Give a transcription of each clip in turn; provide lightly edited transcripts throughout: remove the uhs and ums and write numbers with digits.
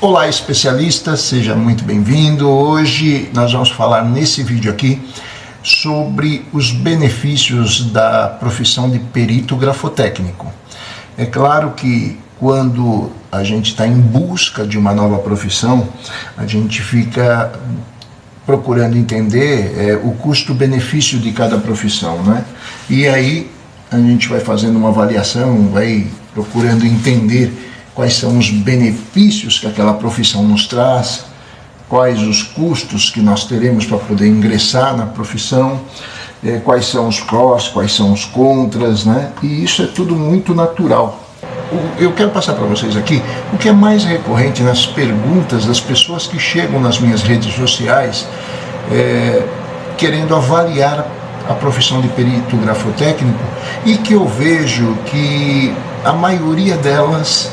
Olá, especialista, seja muito bem-vindo. Hoje nós vamos falar nesse vídeo aqui sobre os benefícios da profissão de perito grafotécnico. É claro que quando a gente está em busca de uma nova profissão, a gente fica procurando entender o custo-benefício de cada profissão, né? E aí a gente vai fazendo uma avaliação, vai procurando entender quais são os benefícios que aquela profissão nos traz, quais os custos que nós teremos para poder ingressar na profissão, quais são os prós, quais são os contras, né? E isso é tudo muito natural. Eu quero passar para vocês aqui o que é mais recorrente nas perguntas das pessoas que chegam nas minhas redes sociais querendo avaliar a profissão de perito grafotécnico, e que eu vejo que a maioria delas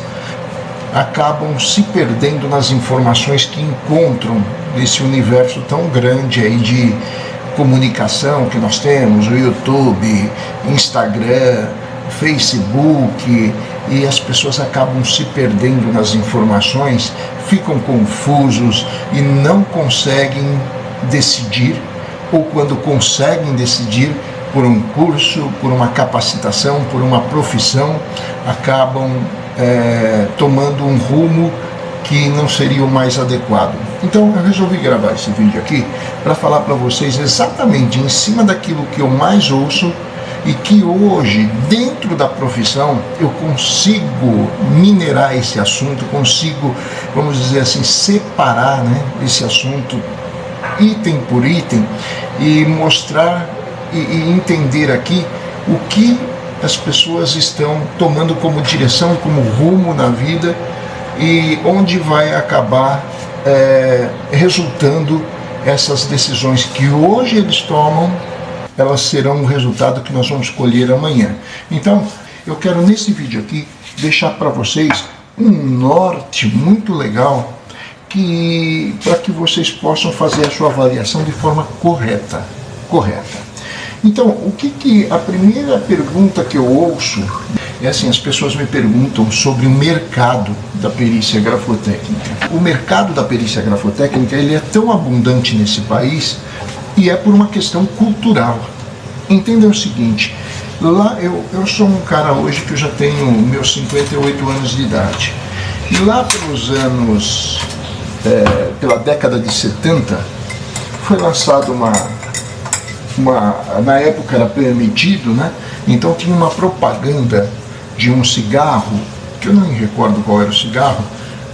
acabam se perdendo nas informações que encontram nesse universo tão grande aí de comunicação que nós temos, o YouTube, Instagram, Facebook, e as pessoas acabam se perdendo nas informações, ficam confusos e não conseguem decidir, ou quando conseguem decidir por um curso, por uma capacitação, por uma profissão, acabam tomando um rumo que não seria o mais adequado. Então eu resolvi gravar esse vídeo aqui para falar para vocês exatamente em cima daquilo que eu mais ouço e que hoje, dentro da profissão, eu consigo minerar esse assunto, consigo, vamos dizer assim, separar, né, esse assunto item por item e mostrar e entender aqui o que as pessoas estão tomando como direção, como rumo na vida, e onde vai acabar resultando essas decisões que hoje eles tomam, elas serão o resultado que nós vamos colher amanhã. Então, eu quero nesse vídeo aqui deixar para vocês um norte muito legal para que vocês possam fazer a sua avaliação de forma correta. Então, a primeira pergunta que eu ouço é assim: as pessoas me perguntam sobre o mercado da perícia grafotécnica. O mercado da perícia grafotécnica, ele é tão abundante nesse país, e é por uma questão cultural. Entendam o seguinte: lá eu sou um cara hoje que eu já tenho meus 58 anos de idade, e lá pelos anos, pela década de 70, foi lançado na época era permitido, né? Então tinha uma propaganda de um cigarro, que eu não me recordo qual era o cigarro,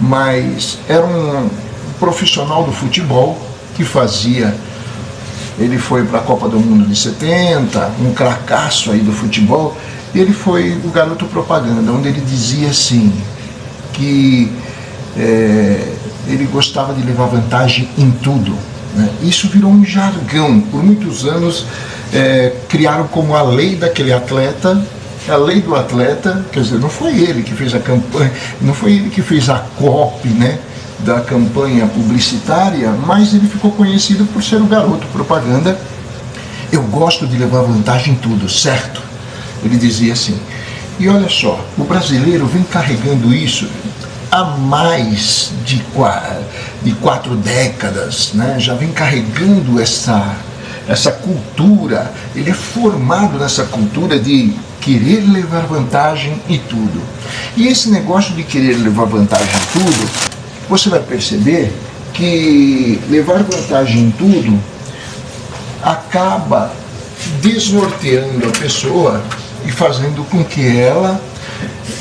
mas era um profissional do futebol que fazia. Ele foi para a Copa do Mundo de 70, um cracaço aí do futebol, e ele foi o garoto propaganda, onde ele dizia assim, que ele gostava de levar vantagem em tudo. Isso virou um jargão. Por muitos anos criaram como a lei daquele atleta, a lei do atleta. Quer dizer, não foi ele que fez a campanha, não foi ele que fez a copy, né, da campanha publicitária, mas ele ficou conhecido por ser o garoto propaganda. Eu gosto de levar vantagem em tudo, certo? Ele dizia assim. E olha só, o brasileiro vem carregando isso há mais de 4 décadas, né? Já vem carregando essa cultura. Ele é formado nessa cultura de querer levar vantagem em tudo. E esse negócio de querer levar vantagem em tudo, você vai perceber que levar vantagem em tudo acaba desnorteando a pessoa e fazendo com que ela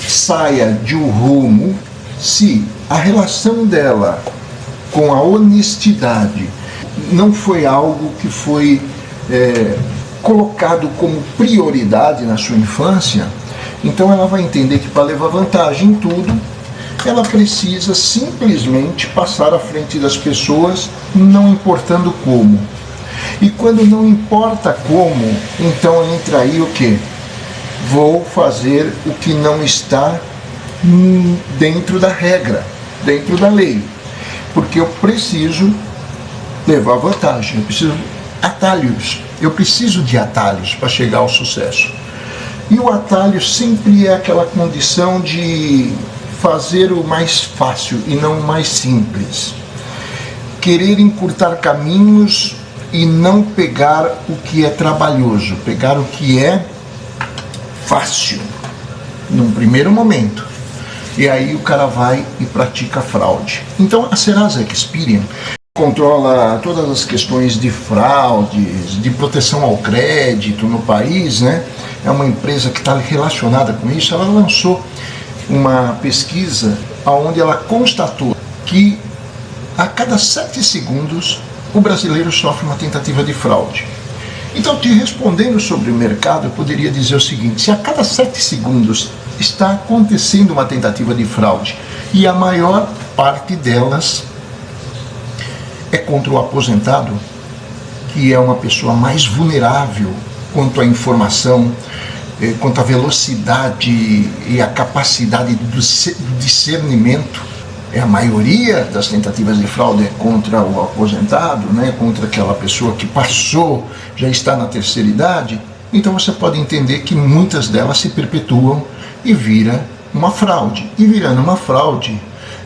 saia de um rumo. Se a relação dela com a honestidade não foi algo que foi colocado como prioridade na sua infância, então ela vai entender que para levar vantagem em tudo, ela precisa simplesmente passar à frente das pessoas, não importando como. E quando não importa como, então entra aí o quê? Vou fazer o que não está dentro da regra, dentro da lei, porque eu preciso levar vantagem, eu preciso de atalhos para chegar ao sucesso. E o atalho sempre é aquela condição de fazer o mais fácil e não o mais simples. Querer encurtar caminhos e não pegar o que é trabalhoso, pegar o que é fácil, num primeiro momento. E aí o cara vai e pratica fraude. Então a Serasa Experian controla todas as questões de fraudes, de proteção ao crédito no país, né? É uma empresa que está relacionada com isso. Ela lançou uma pesquisa onde ela constatou que a cada 7 segundos o brasileiro sofre uma tentativa de fraude. Então, te respondendo sobre o mercado, eu poderia dizer o seguinte: se a cada 7 segundos está acontecendo uma tentativa de fraude, e a maior parte delas é contra o aposentado, que é uma pessoa mais vulnerável quanto à informação, quanto à velocidade e à capacidade do discernimento. A maioria das tentativas de fraude é contra o aposentado, né? Contra aquela pessoa que passou, já está na terceira idade. Então você pode entender que muitas delas se perpetuam e vira uma fraude. E virando uma fraude,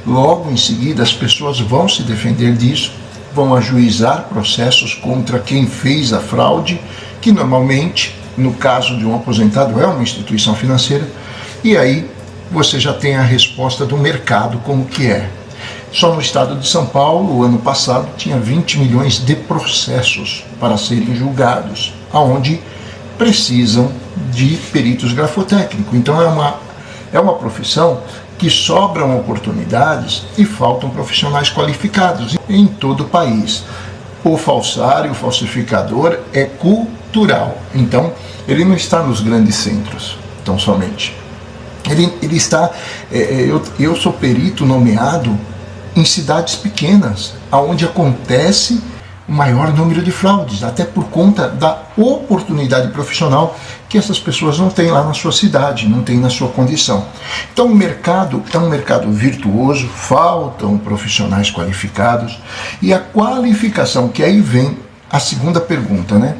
logo em seguida as pessoas vão se defender disso, vão ajuizar processos contra quem fez a fraude, que normalmente, no caso de um aposentado, é uma instituição financeira, e aí você já tem a resposta do mercado como que é. Só no estado de São Paulo, o ano passado, tinha 20 milhões de processos para serem julgados, aonde precisam de peritos grafotécnicos. Então é uma profissão que sobram oportunidades e faltam profissionais qualificados em todo o país. O falsário, o falsificador é cultural, então ele não está nos grandes centros, tão somente. Ele está, eu sou perito nomeado em cidades pequenas, onde acontece o maior número de fraudes, até por conta da oportunidade profissional que essas pessoas não têm lá na sua cidade, não têm na sua condição. Então o mercado é um mercado virtuoso, faltam profissionais qualificados, e a qualificação, que aí vem a segunda pergunta, né?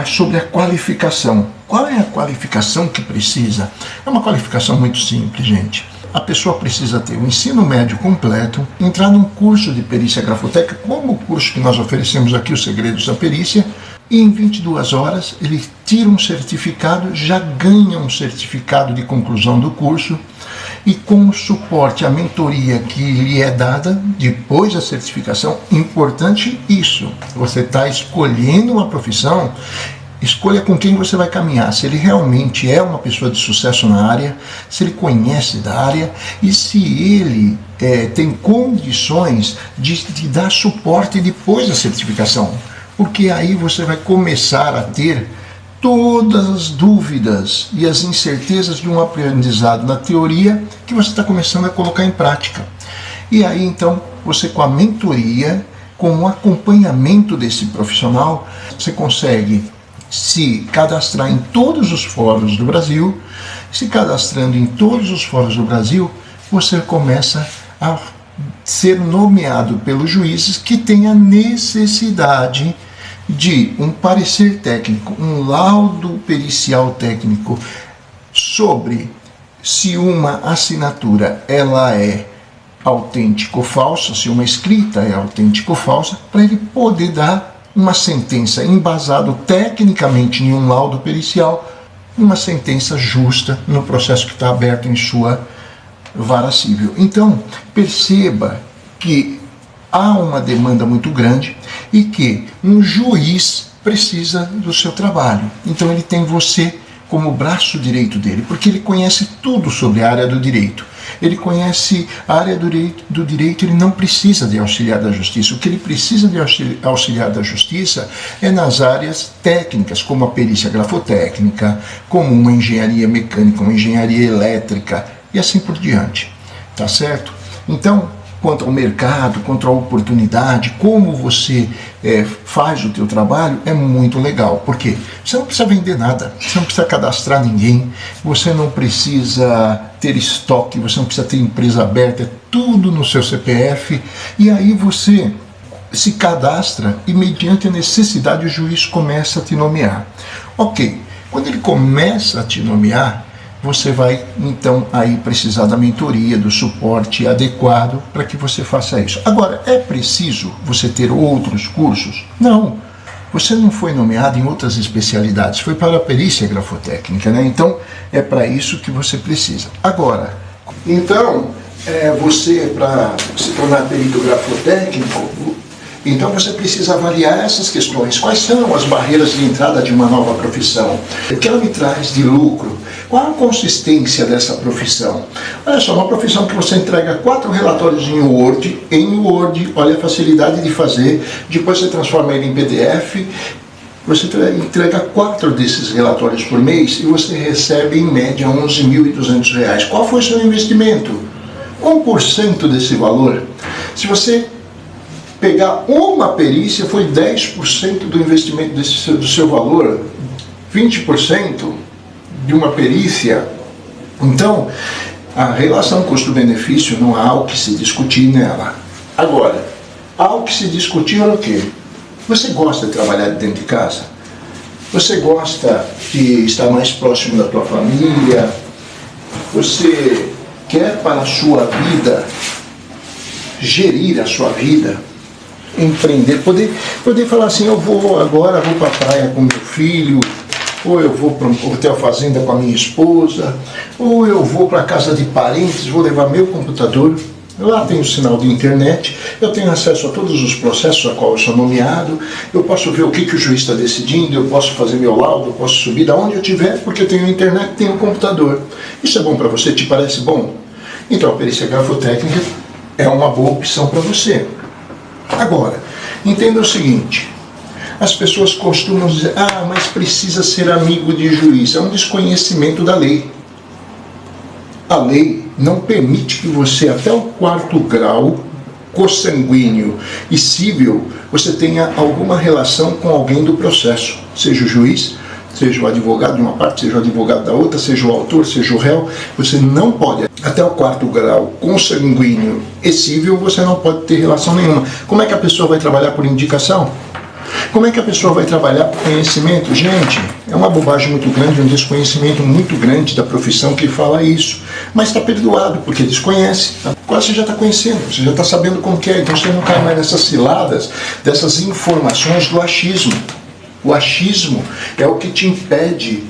Sobre a qualificação. Qual é a qualificação que precisa? É uma qualificação muito simples, gente. A pessoa precisa ter o ensino médio completo, entrar num curso de perícia grafotécnica, como o curso que nós oferecemos aqui, Os Segredos da Perícia, e em 22 horas ele tira um certificado, já ganha um certificado de conclusão do curso, e com o suporte, a mentoria que lhe é dada depois da certificação. Importante isso, você está escolhendo uma profissão, escolha com quem você vai caminhar, se ele realmente é uma pessoa de sucesso na área, se ele conhece da área e se ele tem condições de dar suporte depois da certificação, porque aí você vai começar a ter todas as dúvidas e as incertezas de um aprendizado na teoria que você está começando a colocar em prática. E aí então você, com a mentoria, com o acompanhamento desse profissional, você consegue se cadastrar em todos os fóruns do Brasil. Se cadastrando em todos os fóruns do Brasil, você começa a ser nomeado pelos juízes que têm a necessidade de um parecer técnico, um laudo pericial técnico sobre se uma assinatura ela é autêntica ou falsa, se uma escrita é autêntica ou falsa, para ele poder dar uma sentença embasado tecnicamente em um laudo pericial, uma sentença justa no processo que está aberto em sua vara civil. Então, perceba que há uma demanda muito grande e que um juiz precisa do seu trabalho. Então ele tem você como braço direito dele, porque ele conhece tudo sobre a área do direito. Ele conhece a área do direito, ele não precisa de auxiliar da justiça. O que ele precisa de auxiliar da justiça é nas áreas técnicas, como a perícia grafotécnica, como uma engenharia mecânica, uma engenharia elétrica e assim por diante. Tá certo? Então, quanto ao mercado, quanto à oportunidade, como você faz o teu trabalho, é muito legal. Por quê? Você não precisa vender nada, você não precisa cadastrar ninguém, você não precisa ter estoque, você não precisa ter empresa aberta, é tudo no seu CPF, e aí você se cadastra e, mediante a necessidade, o juiz começa a te nomear. Ok, quando ele começa a te nomear, você vai então aí precisar da mentoria, do suporte adequado para que você faça isso. Agora, é preciso você ter outros cursos? Não. Você não foi nomeado em outras especialidades, foi para a perícia grafotécnica, né? Então, é para isso que você precisa. Agora, então, você, para se tornar perito grafotécnico, então você precisa avaliar essas questões. Quais são as barreiras de entrada de uma nova profissão? O que ela me traz de lucro? Qual a consistência dessa profissão? Olha só, uma profissão que você entrega 4 relatórios em Word, olha a facilidade de fazer, depois você transforma ele em PDF, você entrega 4 desses relatórios por mês e você recebe em média R$ 11.200. Qual foi o seu investimento? 1% desse valor. Se você pegar uma perícia, foi 10% do investimento do seu valor, 20% de uma perícia. Então, a relação custo-benefício não há o que se discutir nela. Agora, há o que se discutir é o quê? Você gosta de trabalhar dentro de casa? Você gosta de estar mais próximo da tua família? Você quer para a sua vida, gerir a sua vida, empreender, poder falar assim, eu vou para a praia com meu filho, ou eu vou para um hotel fazenda com a minha esposa, ou eu vou para a casa de parentes, vou levar meu computador, lá tem o sinal de internet, eu tenho acesso a todos os processos a qual eu sou nomeado, eu posso ver o que o juiz está decidindo, eu posso fazer meu laudo, eu posso subir da onde eu estiver, porque eu tenho internet, tenho um computador. Isso é bom para você? Te parece bom? Então a perícia grafotécnica é uma boa opção para você. Agora, entenda o seguinte, as pessoas costumam dizer, mas precisa ser amigo de juiz, é um desconhecimento da lei. A lei não permite que você, até o 4º grau, consanguíneo e civil, você tenha alguma relação com alguém do processo, seja o juiz, seja o advogado de uma parte, seja o advogado da outra, seja o autor, seja o réu, você não pode, até o 4º grau, consanguíneo e civil, você não pode ter relação nenhuma. Como é que a pessoa vai trabalhar por indicação? Como é que a pessoa vai trabalhar por conhecimento? Gente, é uma bobagem muito grande, um desconhecimento muito grande da profissão que fala isso. Mas está perdoado, porque desconhece. Agora você já está conhecendo, você já está sabendo como que é, então você não cai mais nessas ciladas, dessas informações do achismo. O achismo é o que te impede,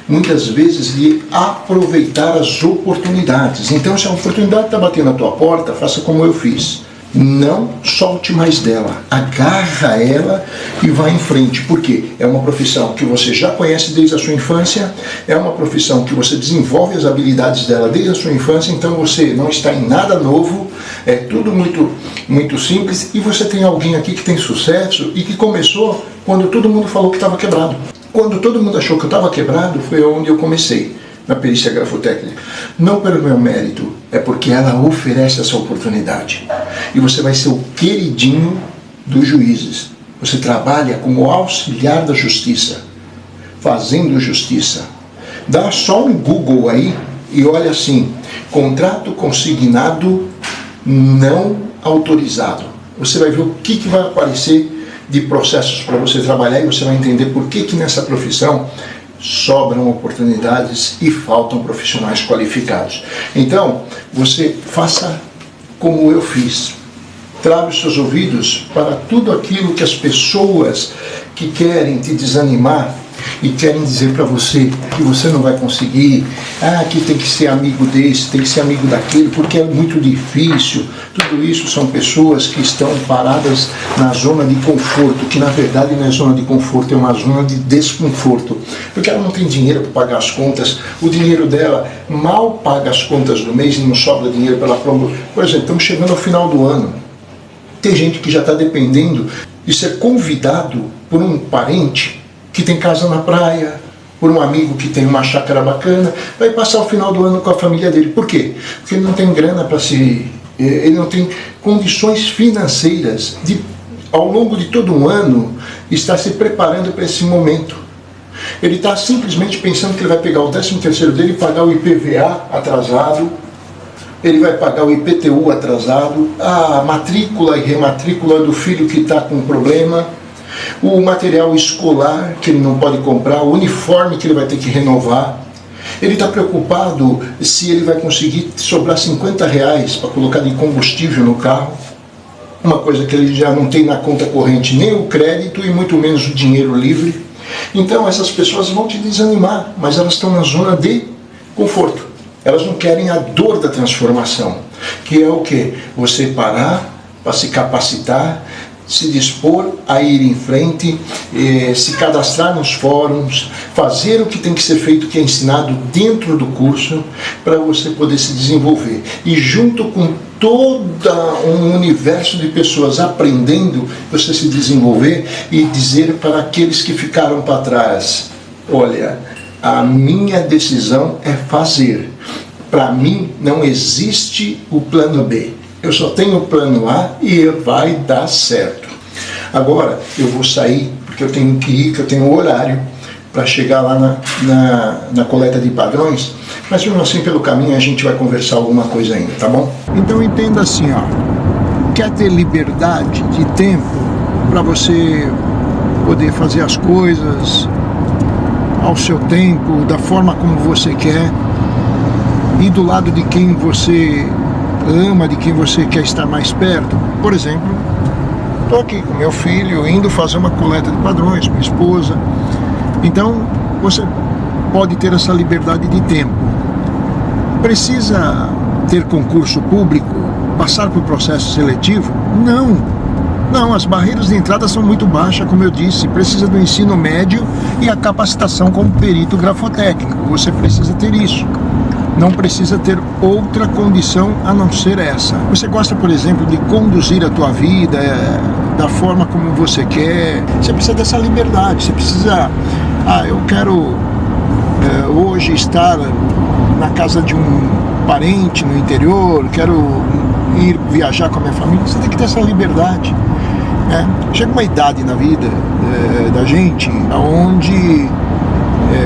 muitas vezes, de aproveitar as oportunidades. Então, se a oportunidade está batendo na tua porta, faça como eu fiz. Não solte mais dela, agarra ela e vá em frente, porque é uma profissão que você já conhece desde a sua infância, é uma profissão que você desenvolve as habilidades dela desde a sua infância, então você não está em nada novo, é tudo muito simples, e você tem alguém aqui que tem sucesso e que começou quando todo mundo falou que estava quebrado. Quando todo mundo achou que eu estava quebrado, foi onde eu comecei, na perícia grafotécnica. Não pelo meu mérito, é porque ela oferece essa oportunidade. E você vai ser o queridinho dos juízes. Você trabalha como auxiliar da justiça, fazendo justiça. Dá só um Google aí e olha assim, contrato consignado não autorizado. Você vai ver o que vai aparecer de processos para você trabalhar e você vai entender por que nessa profissão sobram oportunidades e faltam profissionais qualificados. Então, você faça como eu fiz. Trave os seus ouvidos para tudo aquilo que as pessoas que querem te desanimar e querem dizer para você que você não vai conseguir, que tem que ser amigo desse, tem que ser amigo daquele, porque é muito difícil. Tudo isso são pessoas que estão paradas na zona de conforto, que na verdade não é zona de conforto, é uma zona de desconforto, porque ela não tem dinheiro para pagar as contas, o dinheiro dela mal paga as contas do mês e não sobra dinheiro para ela. Por exemplo, estamos chegando ao final do ano, tem gente que já está dependendo de ser convidado por um parente que tem casa na praia, por um amigo que tem uma chácara bacana, vai passar o final do ano com a família dele. Por quê? Porque ele não tem grana para ele não tem condições financeiras de, ao longo de todo um ano, estar se preparando para esse momento. Ele está simplesmente pensando que ele vai pegar o 13º dele e pagar o IPVA atrasado, ele vai pagar o IPTU atrasado, a matrícula e rematrícula do filho que está com problema, o material escolar que ele não pode comprar, o uniforme que ele vai ter que renovar. Ele está preocupado se ele vai conseguir sobrar R$ 50 para colocar de combustível no carro, uma coisa que ele já não tem na conta corrente nem o crédito e muito menos o dinheiro livre. Então essas pessoas vão te desanimar, mas elas estão na zona de conforto. Elas não querem a dor da transformação, que é o quê? Você parar para se capacitar, se dispor a ir em frente, se cadastrar nos fóruns, fazer o que tem que ser feito, que é ensinado dentro do curso, para você poder se desenvolver. E junto com todo um universo de pessoas aprendendo, você se desenvolver e dizer para aqueles que ficaram para trás: olha, a minha decisão é fazer. Para mim não existe o plano B. Eu só tenho o plano A e vai dar certo. Agora eu vou sair, porque eu tenho que ir, que eu tenho um horário para chegar lá na coleta de padrões, mas mesmo assim pelo caminho a gente vai conversar alguma coisa ainda, tá bom? Então entenda assim, quer ter liberdade de tempo para você poder fazer as coisas ao seu tempo, da forma como você quer, e do lado de quem você ama, de quem você quer estar mais perto. Por exemplo, estou aqui com meu filho, indo fazer uma coleta de padrões, minha esposa. Então, você pode ter essa liberdade de tempo. Precisa ter concurso público, passar por processo seletivo? Não. Não, as barreiras de entrada são muito baixas, como eu disse. Precisa do ensino médio e a capacitação como perito grafotécnico. Você precisa ter isso. Não precisa ter outra condição a não ser essa. Você gosta, por exemplo, de conduzir a tua vida da forma como você quer. Você precisa dessa liberdade. Você precisa... eu quero hoje estar na casa de um parente no interior, quero ir viajar com a minha família. Você tem que ter essa liberdade. Chega uma idade na vida da gente onde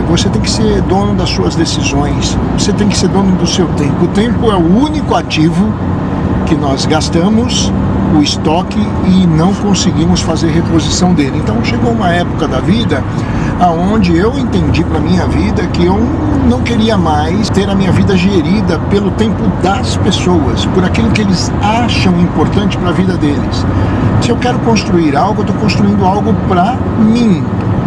você tem que ser dono das suas decisões, você tem que ser dono do seu tempo. O tempo é o único ativo que nós gastamos o estoque e não conseguimos fazer reposição dele. Então chegou uma época da vida aonde eu entendi para minha vida que eu não queria mais ter a minha vida gerida pelo tempo das pessoas, por aquilo que eles acham importante para a vida deles. Se eu quero construir algo, eu estou construindo algo para mim,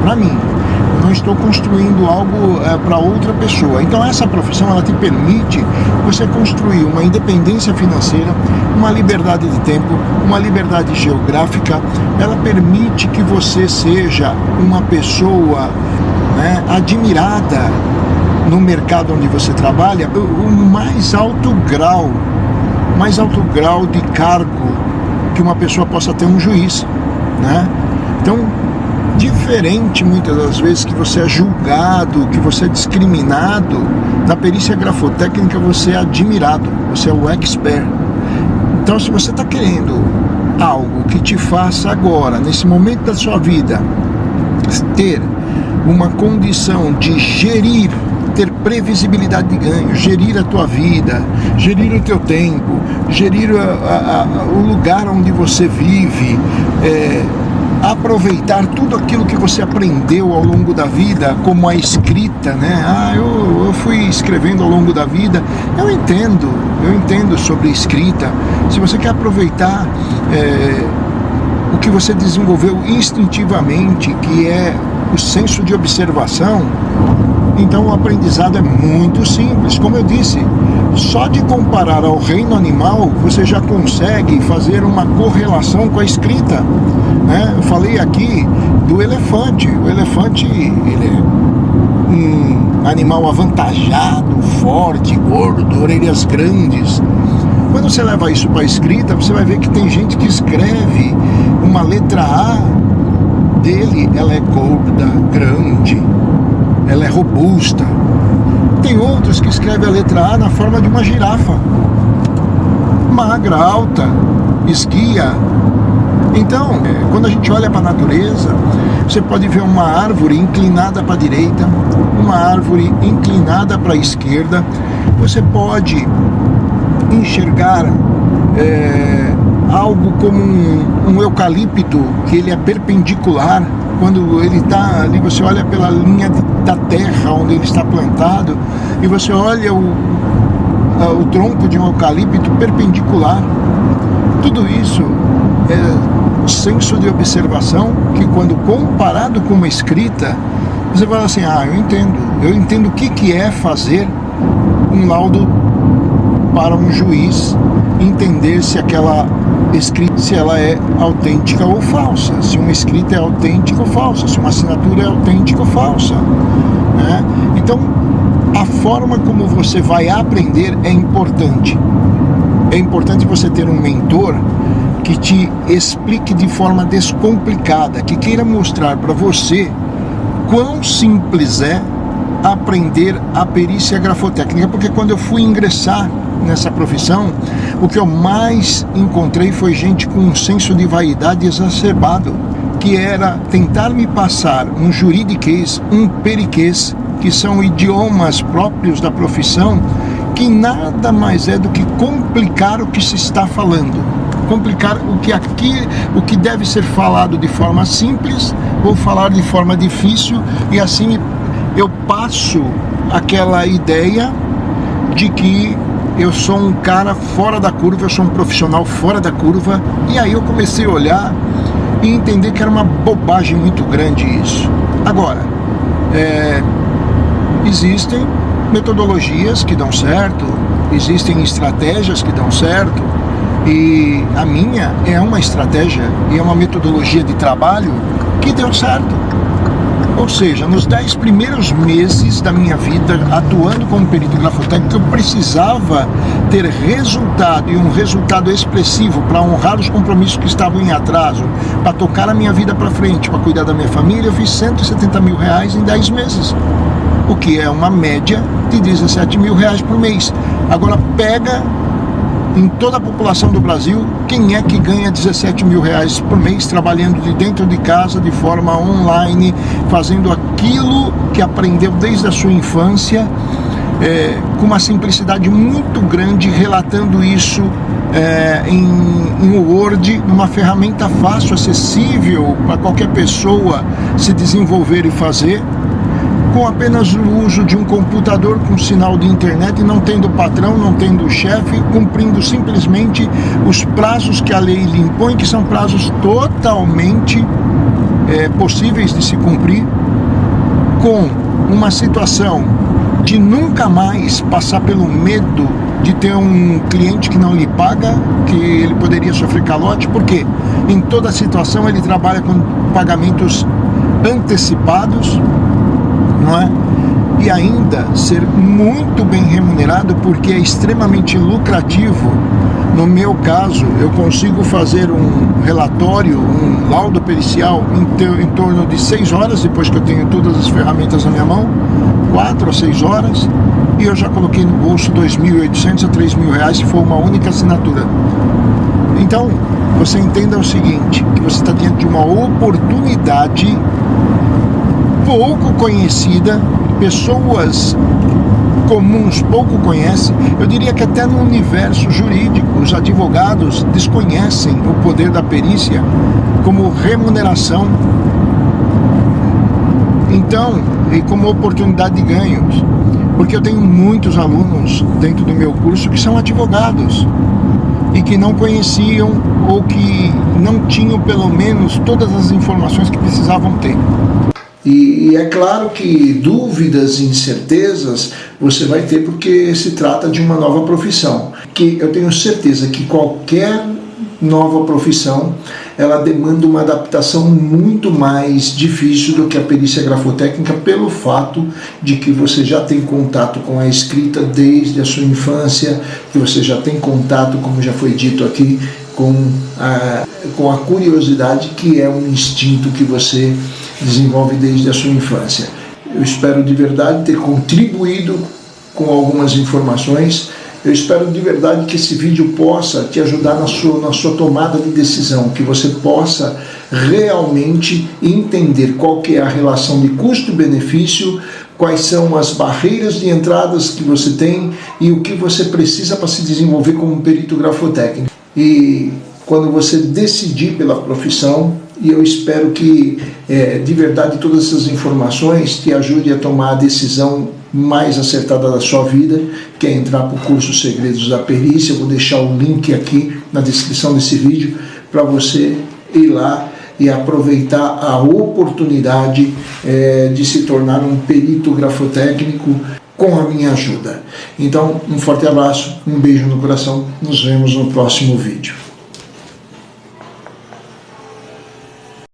Eu não estou construindo algo para outra pessoa. Então essa profissão, ela te permite você construir uma independência financeira, uma liberdade de tempo, uma liberdade geográfica. Ela permite que você seja uma pessoa admirada no mercado onde você trabalha, o mais alto grau de cargo que uma pessoa possa ter, um juiz, Então, diferente muitas das vezes que você é julgado, que você é discriminado, na perícia grafotécnica você é admirado, você é o expert. Então, se você está querendo algo que te faça agora, nesse momento da sua vida, ter uma condição de gerir, ter previsibilidade de ganho, gerir a tua vida, gerir o teu tempo, gerir o lugar onde você vive, aproveitar tudo aquilo que você aprendeu ao longo da vida, como a escrita, eu fui escrevendo ao longo da vida. Eu entendo sobre escrita. Se você quer aproveitar o que você desenvolveu instintivamente, que é o senso de observação, então o aprendizado é muito simples. Como eu disse, só de comparar ao reino animal, você já consegue fazer uma correlação com a escrita. Eu falei aqui do elefante. O elefante, ele é um animal avantajado, forte, gordo, orelhas grandes. Quando você leva isso para a escrita, você vai ver que tem gente que escreve uma letra A dele, ela é gorda, grande, ela é robusta. Tem outros que escrevem a letra A na forma de uma girafa, magra, alta, esguia. Então, quando a gente olha para a natureza, você pode ver uma árvore inclinada para a direita, uma árvore inclinada para a esquerda. Você pode enxergar algo como um eucalipto, que ele é perpendicular quando ele está ali, você olha pela linha da terra onde ele está plantado e você olha o tronco de um eucalipto perpendicular. Tudo isso é senso de observação que, quando comparado com uma escrita, você fala assim, eu entendo o que é fazer um laudo para um juiz, entender se aquela escrita, se ela é autêntica ou falsa, se uma escrita é autêntica ou falsa, se uma assinatura é autêntica ou falsa, né? Então, a forma como você vai aprender é importante. É importante você ter um mentor que te explique de forma descomplicada, que queira mostrar para você quão simples é aprender a perícia grafotécnica, porque quando eu fui ingressar nessa profissão, o que eu mais encontrei foi gente com um senso de vaidade exacerbado, que era tentar me passar um juridiquês, um periquês, que são idiomas próprios da profissão, que nada mais é do que complicar o que se está falando. Complicar o que deve ser falado de forma simples, vou falar de forma difícil, e assim eu passo aquela ideia de que eu sou um cara fora da curva, eu sou um profissional fora da curva. E aí eu comecei a olhar e entender que era uma bobagem muito grande isso. Agora, existem metodologias que dão certo, existem estratégias que dão certo, e a minha é uma estratégia e é uma metodologia de trabalho que deu certo. Ou seja, nos 10 primeiros meses da minha vida atuando como perito grafotécnico, eu precisava ter resultado, e um resultado expressivo, para honrar os compromissos que estavam em atraso, para tocar a minha vida para frente, para cuidar da minha família. Eu fiz R$170 mil em 10 meses, o que é uma média de R$17 mil por mês. Agora pega em toda a população do Brasil, quem é que ganha R$17 mil por mês trabalhando de dentro de casa, de forma online, fazendo aquilo que aprendeu desde a sua infância, com uma simplicidade muito grande, relatando isso em Word, numa ferramenta fácil, acessível para qualquer pessoa se desenvolver e fazer, com apenas o uso de um computador com sinal de internet, não tendo patrão, não tendo chefe, cumprindo simplesmente os prazos que a lei lhe impõe, que são prazos totalmente possíveis de se cumprir, com uma situação de nunca mais passar pelo medo de ter um cliente que não lhe paga, que ele poderia sofrer calote, porque em toda situação ele trabalha com pagamentos antecipados, não é? E ainda ser muito bem remunerado, porque é extremamente lucrativo. No meu caso, eu consigo fazer um relatório, um laudo pericial em torno de 6 horas, depois que eu tenho todas as ferramentas na minha mão, 4 a 6 horas, e eu já coloquei no bolso R$2.800 a R$3.000 se for uma única assinatura. Então, você entenda o seguinte, que você está diante de uma oportunidade pouco conhecida, pessoas comuns pouco conhecem. Eu diria que até no universo jurídico, os advogados desconhecem o poder da perícia como remuneração, então, e como oportunidade de ganhos, porque eu tenho muitos alunos dentro do meu curso que são advogados e que não conheciam, ou que não tinham pelo menos todas as informações que precisavam ter. E é claro que dúvidas e incertezas você vai ter, porque se trata de uma nova profissão, que eu tenho certeza que qualquer nova profissão, ela demanda uma adaptação muito mais difícil do que a perícia grafotécnica, pelo fato de que você já tem contato com a escrita desde a sua infância, que você já tem contato, como já foi dito aqui, com a curiosidade, que é um instinto que você desenvolve desde a sua infância. Eu espero de verdade ter contribuído com algumas informações. Eu espero de verdade que esse vídeo possa te ajudar na sua tomada de decisão, que você possa realmente entender qual que é a relação de custo-benefício, quais são as barreiras de entradas que você tem e o que você precisa para se desenvolver como perito grafotécnico. E quando você decidir pela profissão, e eu espero que de verdade todas essas informações te ajudem a tomar a decisão mais acertada da sua vida, que é entrar para o curso Segredos da Perícia. Eu vou deixar o link aqui na descrição desse vídeo para você ir lá e aproveitar a oportunidade de se tornar um perito grafotécnico com a minha ajuda. Então, um forte abraço, um beijo no coração, nos vemos no próximo vídeo.